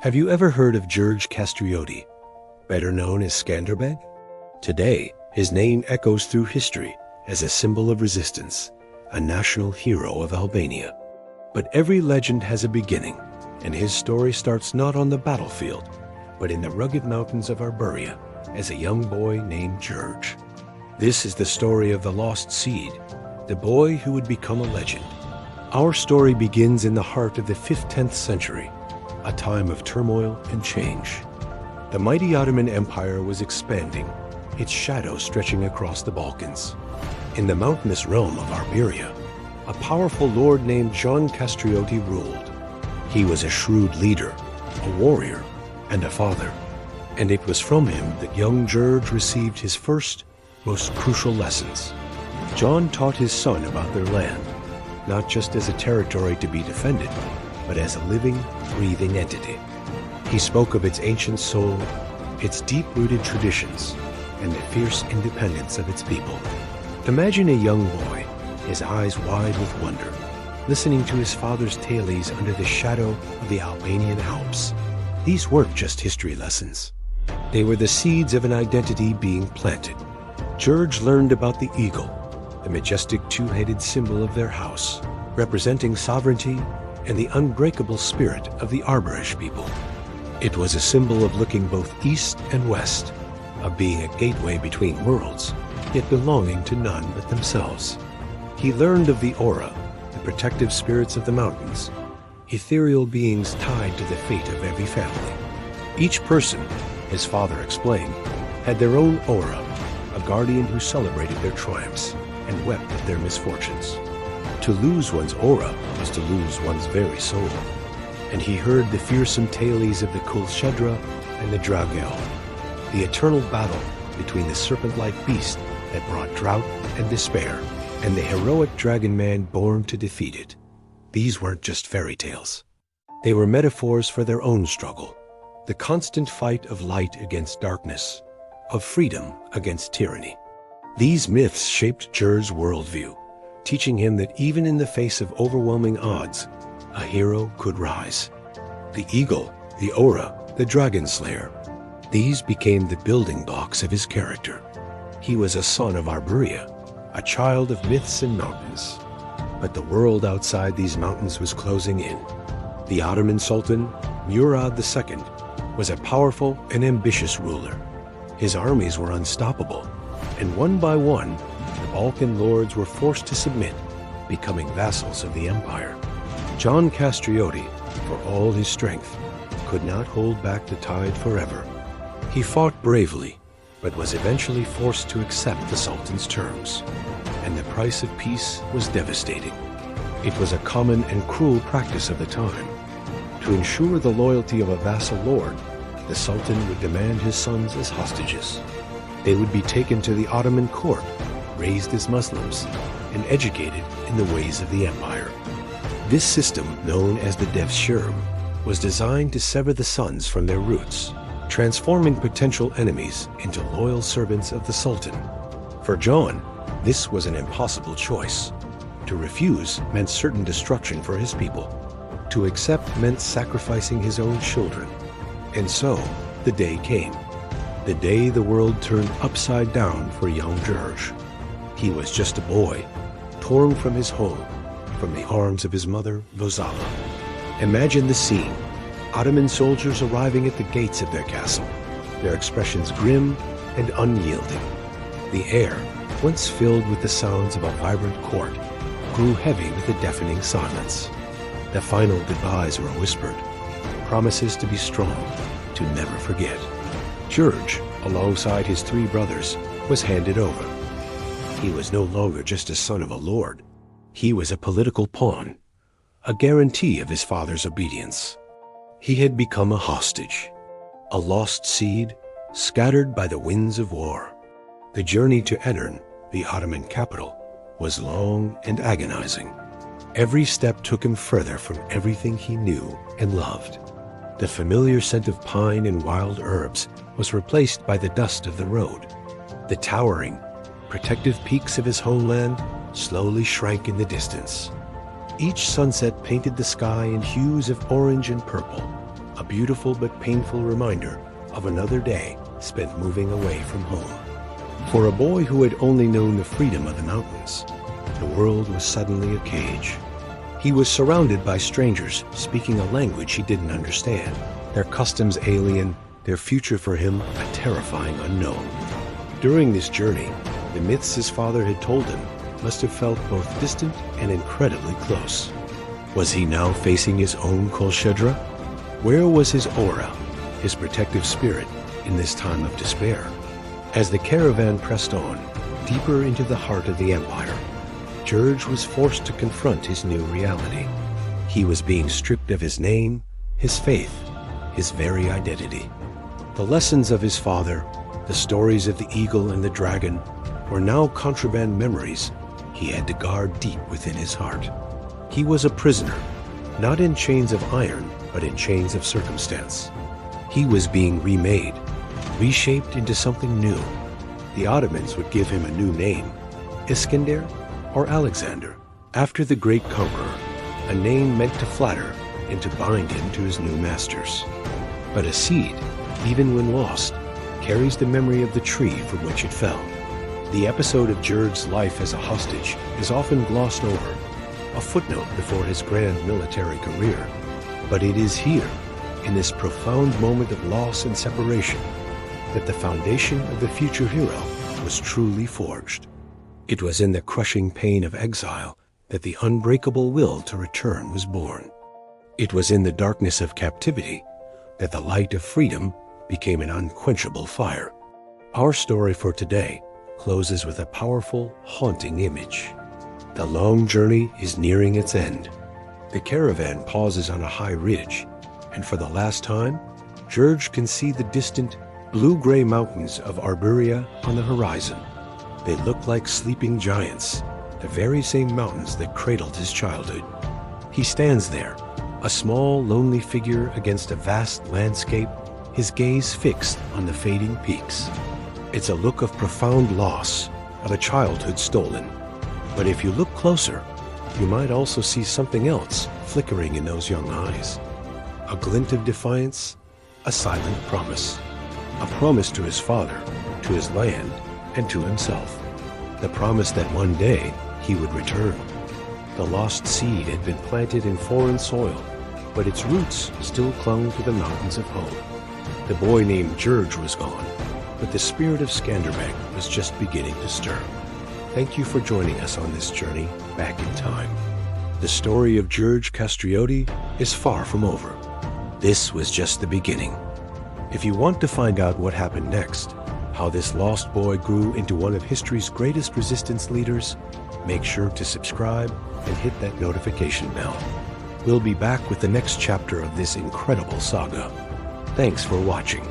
Have you ever heard of Gjergj Kastrioti, better known as Skanderbeg? Today, his name echoes through history as a symbol of resistance, a national hero of Albania. But every legend has a beginning, and his story starts not on the battlefield, but in the rugged mountains of Arbëria as a young boy named Gjergj. This is the story of the lost seed, the boy who would become a legend. Our story begins in the heart of the 5th-10th century, a time of turmoil and change. The mighty Ottoman Empire was expanding, its shadow stretching across the Balkans. In the mountainous realm of Arbëria, a powerful lord named Gjergj Kastrioti ruled. He was a shrewd leader, a warrior, and a father. And it was from him that young Gjergj received his first, most crucial lessons. Gjergj taught his son about their land, not just as a territory to be defended, but as a living, breathing entity. He spoke of its ancient soul, its deep-rooted traditions, and the fierce independence of its people. Imagine a young boy, his eyes wide with wonder, listening to his father's tales under the shadow of the Albanian Alps. These weren't just history lessons. They were the seeds of an identity being planted. Gjergj learned about the eagle, the majestic two-headed symbol of their house, representing sovereignty and the unbreakable spirit of the Arbërish people. It was a symbol of looking both east and west, of being a gateway between worlds, yet belonging to none but themselves. He learned of the aura, the protective spirits of the mountains, ethereal beings tied to the fate of every family. Each person, his father explained, had their own aura, a guardian who celebrated their triumphs and wept at their misfortunes. To lose one's aura was to lose one's very soul. And he heard the fearsome tales of the Kulshedra and the Dragel, the eternal battle between the serpent-like beast that brought drought and despair, and the heroic dragon man born to defeat it. These weren't just fairy tales. They were metaphors for their own struggle, the constant fight of light against darkness, of freedom against tyranny. These myths shaped Gjergj's worldview, teaching him that even in the face of overwhelming odds, a hero could rise. The eagle, the aura, the dragon slayer, these became the building blocks of his character. He was a son of Arbëria, a child of myths and mountains. But the world outside these mountains was closing in. The Ottoman Sultan, Murad II, was a powerful and ambitious ruler. His armies were unstoppable, and one by one, the Balkan lords were forced to submit, becoming vassals of the empire. Gjergj Kastrioti, for all his strength, could not hold back the tide forever. He fought bravely, but was eventually forced to accept the Sultan's terms, and the price of peace was devastating. It was a common and cruel practice of the time. To ensure the loyalty of a vassal lord, the Sultan would demand his sons as hostages. They would be taken to the Ottoman court, raised as Muslims, and educated in the ways of the empire. This system, known as the devshirm, was designed to sever the sons from their roots, transforming potential enemies into loyal servants of the Sultan. For Gjergj, this was an impossible choice. To refuse meant certain destruction for his people. To accept meant sacrificing his own children. And so, the day came. The day the world turned upside down for young Gjergj. He was just a boy, torn from his home, from the arms of his mother, Vozala. Imagine the scene. Ottoman soldiers arriving at the gates of their castle, their expressions grim and unyielding. The air, once filled with the sounds of a vibrant court, grew heavy with a deafening silence. The final goodbyes were whispered, promises to be strong, to never forget. Gjergj, alongside his 3 brothers, was handed over. He was no longer just a son of a lord. He was a political pawn, a guarantee of his father's obedience. He had become a hostage, a lost seed scattered by the winds of war. The journey to Edirne, the Ottoman capital, was long and agonizing. Every step took him further from everything he knew and loved. The familiar scent of pine and wild herbs was replaced by the dust of the road. The towering, protective peaks of his homeland slowly shrank in the distance. Each sunset painted the sky in hues of orange and purple, a beautiful but painful reminder of another day spent moving away from home. For a boy who had only known the freedom of the mountains, the world was suddenly a cage. He was surrounded by strangers speaking a language he didn't understand, their customs alien, their future for him a terrifying unknown. During this journey, the myths his father had told him must have felt both distant and incredibly close. Was he now facing his own Kol Shedra? Where was his aura, his protective spirit, in this time of despair? As the caravan pressed on, deeper into the heart of the empire, Gjergj was forced to confront his new reality. He was being stripped of his name, his faith, his very identity. The lessons of his father, the stories of the eagle and the dragon, were now contraband memories he had to guard deep within his heart. He was a prisoner, not in chains of iron, but in chains of circumstance. He was being remade, reshaped into something new. The Ottomans would give him a new name, Iskender or Alexander, after the great conqueror, a name meant to flatter and to bind him to his new masters. But a seed, even when lost, carries the memory of the tree from which it fell. The episode of Gjergj's life as a hostage is often glossed over, a footnote before his grand military career. But it is here, in this profound moment of loss and separation, that the foundation of the future hero was truly forged. It was in the crushing pain of exile that the unbreakable will to return was born. It was in the darkness of captivity that the light of freedom became an unquenchable fire. Our story for today closes with a powerful, haunting image. The long journey is nearing its end. The caravan pauses on a high ridge, and for the last time, Gjergj can see the distant, blue-gray mountains of Arbëria on the horizon. They look like sleeping giants, the very same mountains that cradled his childhood. He stands there, a small, lonely figure against a vast landscape, his gaze fixed on the fading peaks. It's a look of profound loss, of a childhood stolen. But if you look closer, you might also see something else flickering in those young eyes. A glint of defiance, a silent promise. A promise to his father, to his land, and to himself. The promise that one day he would return. The lost seed had been planted in foreign soil, but its roots still clung to the mountains of home. The boy named Gjergj was gone, but the spirit of Skanderbeg was just beginning to stir. Thank you for joining us on this journey back in time. The story of Gjergj Kastrioti is far from over. This was just the beginning. If you want to find out what happened next, how this lost boy grew into one of history's greatest resistance leaders, make sure to subscribe and hit that notification bell. We'll be back with the next chapter of this incredible saga. Thanks for watching.